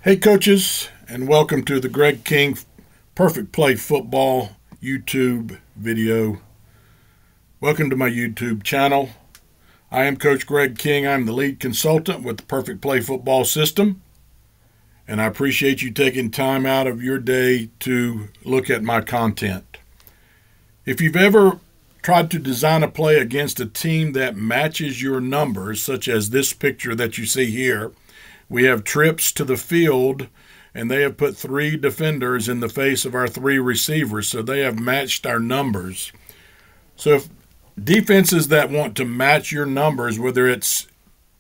Hey coaches, and welcome to the Greg King Perfect Play Football YouTube video. Welcome to my YouTube channel. I am Coach Greg King. I'm the lead consultant with the Perfect Play Football system, and I appreciate you taking time out of your day to look at my content. If you've ever tried to design a play against a team that matches your numbers, such as this picture that you see here, we have trips to the field, and they have put 3 defenders in the face of our 3 receivers, so they have matched our numbers. So if defenses that want to match your numbers, whether it's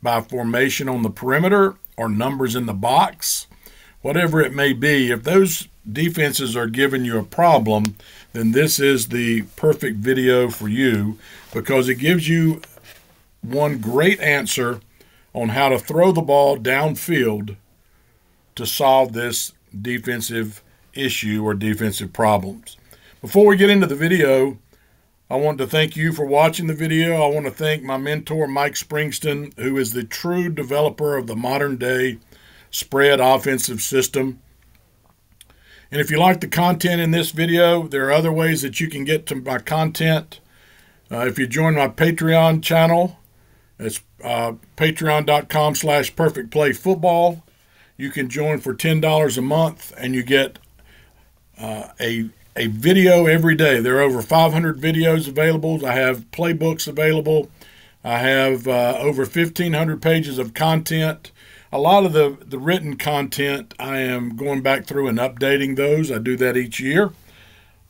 by formation on the perimeter or numbers in the box, whatever it may be, if those defenses are giving you a problem, then this is the perfect video for you, because it gives you one great answer on how to throw the ball downfield to solve this defensive issue or defensive problems. Before we get into the video, I want to thank you for watching the video. I want to thank my mentor, Mike Springston, who is the true developer of the modern day spread offensive system. And if you like the content in this video, there are other ways that you can get to my content. If you join my Patreon channel, it's patreon.com/perfectplayfootball. You can join for $10 a month, and you get a video every day. There are over 500 videos available. I have playbooks available. I have over 1,500 pages of content. A lot of the written content, I am going back through and updating those. I do that each year.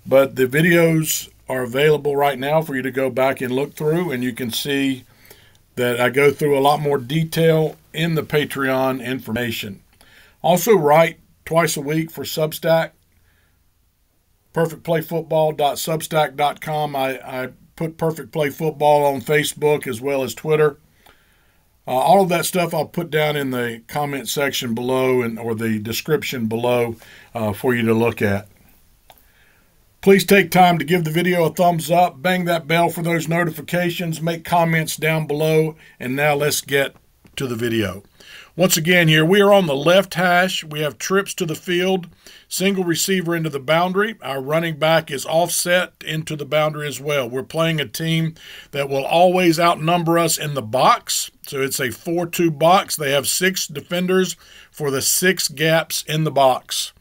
But the videos are available right now for you to go back and look through, and you can see that I go through a lot more detail in the Patreon information. Also write twice a week for Substack, perfectplayfootball.substack.com. I put Perfect Play Football on Facebook as well as Twitter. All of that stuff I'll put down in the comment section below or the description below for you to look at. Please take time to give the video a thumbs up, bang that bell for those notifications, make comments down below, and now let's get to the video. Once again here, we are on the left hash. We have trips to the field, single receiver into the boundary. Our running back is offset into the boundary as well. We're playing a team that will always outnumber us in the box. So it's a 4-2 box. They have 6 defenders for the 6 gaps in the box.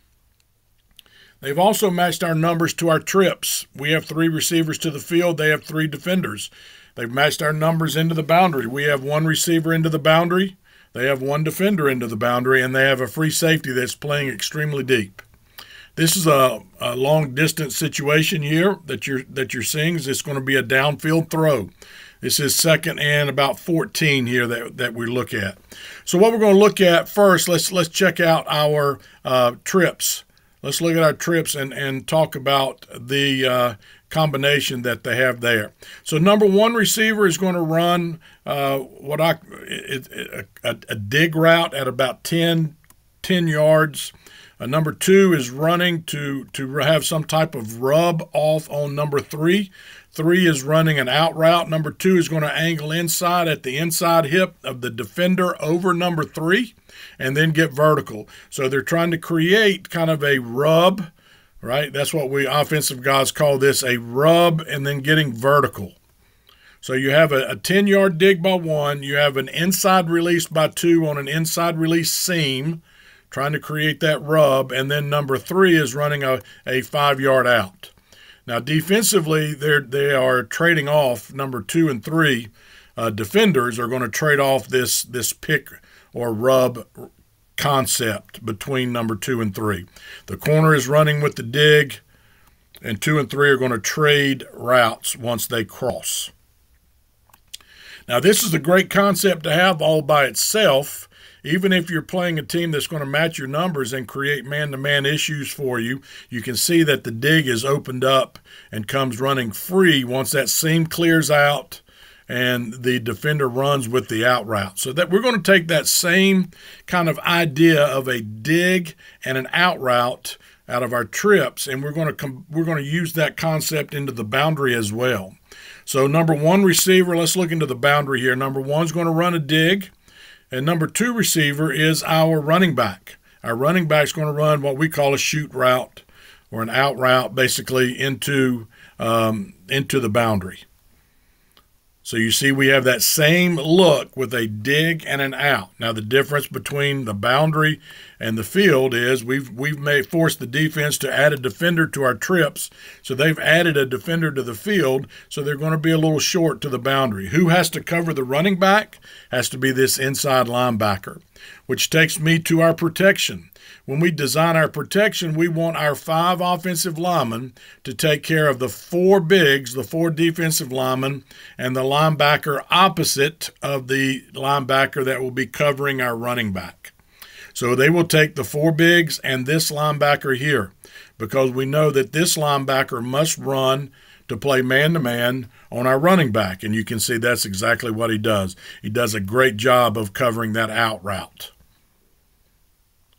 They've also matched our numbers to our trips. We have 3 receivers to the field. They have 3 defenders. They've matched our numbers into the boundary. We have 1 receiver into the boundary. They have 1 defender into the boundary, and they have a free safety that's playing extremely deep. This is a long-distance situation here that you're seeing. It's going to be a downfield throw. This is 2nd and about 14 here that we look at. So what we're going to look at first, let's check out our trips. Let's look at our trips and talk about the combination that they have there. So number 1 receiver is going to run a dig route at about 10 yards. Number 2 is running to have some type of rub off on number 3. 3 is running an out route. Number 2 is going to angle inside at the inside hip of the defender over number 3 and then get vertical. So they're trying to create kind of a rub, right? That's what we offensive guys call this, a rub, and then getting vertical. So you have a 10-yard dig by 1. You have an inside release by 2 on an inside release seam, trying to create that rub, and then number 3 is running a 5-yard out. Now, defensively, they are trading off number 2 and 3. Defenders are going to trade off this pick or rub concept between number 2 and 3. The corner is running with the dig, and 2 and 3 are going to trade routes once they cross. Now, this is a great concept to have all by itself. Even if you're playing a team that's going to match your numbers and create man-to-man issues for you, you can see that the dig is opened up and comes running free once that seam clears out and the defender runs with the out route. So that we're going to take that same kind of idea of a dig and an out route out of our trips, and we're going to use that concept into the boundary as well. So number 1 receiver, let's look into the boundary here. Number 1 is going to run a dig. And number 2 receiver is our running back. our running back's going to run what we call a shoot route or an out route, basically into the boundary. So you see we have that same look with a dig and an out. Now the difference between the boundary and the field is we've forced the defense to add a defender to our trips. So they've added a defender to the field, so they're going to be a little short to the boundary. Who has to cover the running back? Has to be this inside linebacker, which takes me to our protection. When we design our protection, we want our 5 offensive linemen to take care of the 4 bigs, the 4 defensive linemen, and the linebacker opposite of the linebacker that will be covering our running back. So they will take the 4 bigs and this linebacker here, because we know that this linebacker must run to play man-to-man on our running back. And you can see that's exactly what he does. He does a great job of covering that out route.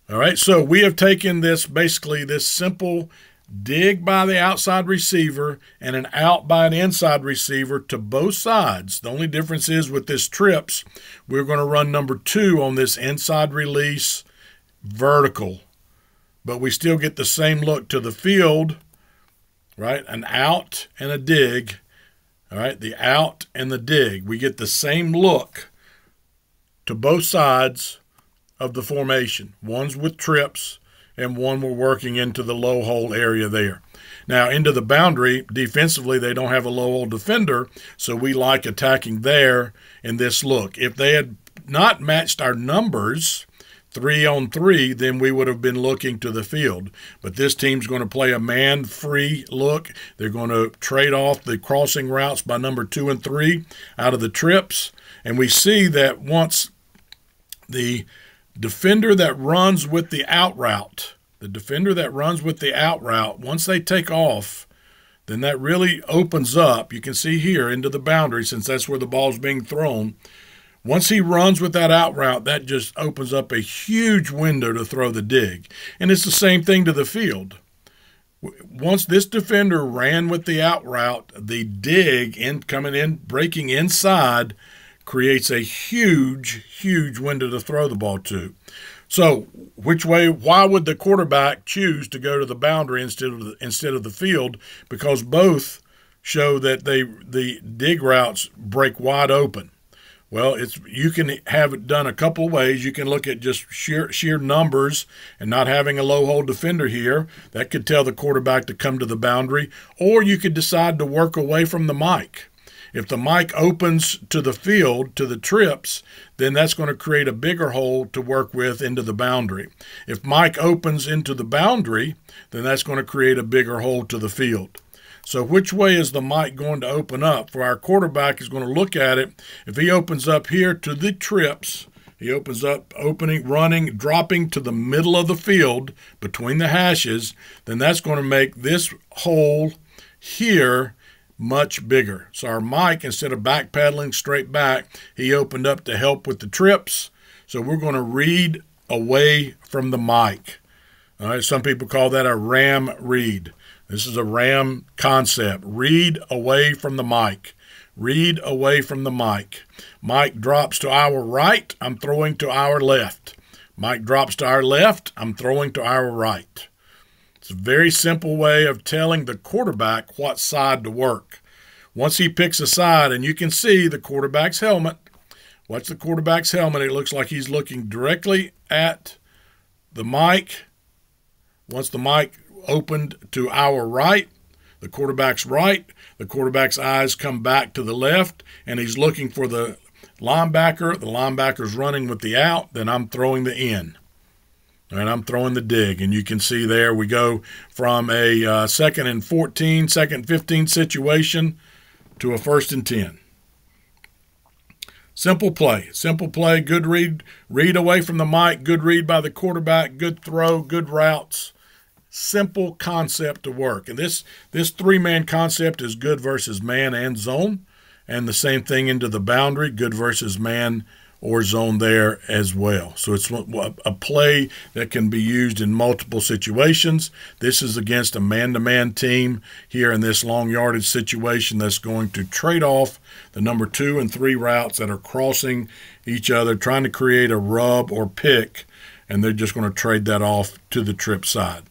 All right, so we have taken this, basically this simple dig by the outside receiver and an out by an inside receiver to both sides. The only difference is with this trips, we're going to run number 2 on this inside release vertical. But we still get the same look to the field, right? An out and a dig, all right? The out and the dig. We get the same look to both sides of the formation. One's with trips, and one we're working into the low hole area there. Now, into the boundary, defensively, they don't have a low hole defender, so we like attacking there in this look. If they had not matched our numbers, 3 on 3, then we would have been looking to the field. But this team's going to play a man-free look. They're going to trade off the crossing routes by number 2 and 3 out of the trips. And we see that once the defender that runs with the out route, once they take off, then that really opens up, you can see here, into the boundary, since that's where the ball's being thrown. Once he runs with that out route, that just opens up a huge window to throw the dig. And it's the same thing to the field. Once this defender ran with the out route, the dig coming in, breaking inside, creates a huge, huge window to throw the ball to. So why would the quarterback choose to go to the boundary instead of the field? Because both show that the dig routes break wide open. Well, you can have it done a couple of ways. You can look at just sheer numbers and not having a low hole defender here. That could tell the quarterback to come to the boundary. Or you could decide to work away from the mic. If the mic opens to the field, to the trips, then that's going to create a bigger hole to work with into the boundary. If mic opens into the boundary, then that's going to create a bigger hole to the field. So which way is the mic going to open up? For our quarterback is going to look at it. If he opens up here to the trips, he opens up, running, dropping to the middle of the field between the hashes, then that's going to make this hole here much bigger. So our mic, instead of backpedaling straight back, he opened up to help with the trips. So we're going to read away from the mic. All right, some people call that a ram read. This is a ram concept. Read away from the mic. Read away from the mic. Mic drops to our right, I'm throwing to our left. Mic drops to our left, I'm throwing to our right. It's a very simple way of telling the quarterback what side to work. Once he picks a side, and you can see the quarterback's helmet. Watch the quarterback's helmet. It looks like he's looking directly at the mic. Once the mic opened to our right, the quarterback's eyes come back to the left, and he's looking for the linebacker. The linebacker's running with the out, then I'm throwing the in. And I'm throwing the dig, and you can see there we go from a 2nd and 14, 2nd and 15 situation to a 1st and 10. Simple play, good read away from the mic, good read by the quarterback, good throw, good routes. Simple concept to work. And this 3-man concept is good versus man and zone, and the same thing into the boundary, good versus man or zone there as well. So it's a play that can be used in multiple situations. This is against a man-to-man team here in this long yardage situation that's going to trade off the number 2 and 3 routes that are crossing each other, trying to create a rub or pick and they're just going to trade that off to the trip side.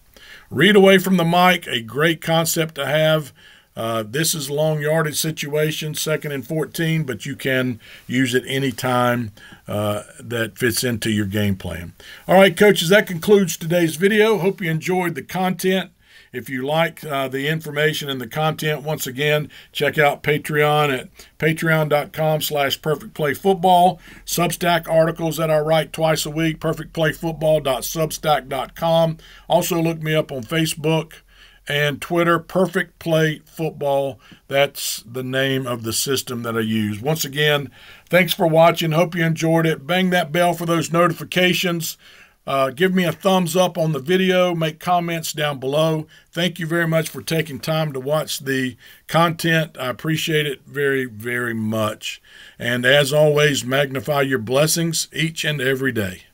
Read away from the mic, a great concept to have. This is long yardage situation, 2nd and 14, but you can use it any time that fits into your game plan. All right, coaches, that concludes today's video. Hope you enjoyed the content. If you like the information and the content, once again, check out Patreon at patreon.com/perfectplayfootball. Substack articles that I write twice a week, perfectplayfootball.substack.com. Also look me up on Facebook and Twitter, Perfect Play Football. That's the name of the system that I use. Once again, thanks for watching. Hope you enjoyed it. Bang that bell for those notifications. Give me a thumbs up on the video. Make comments down below. Thank you very much for taking time to watch the content. I appreciate it very, very much. And as always, magnify your blessings each and every day.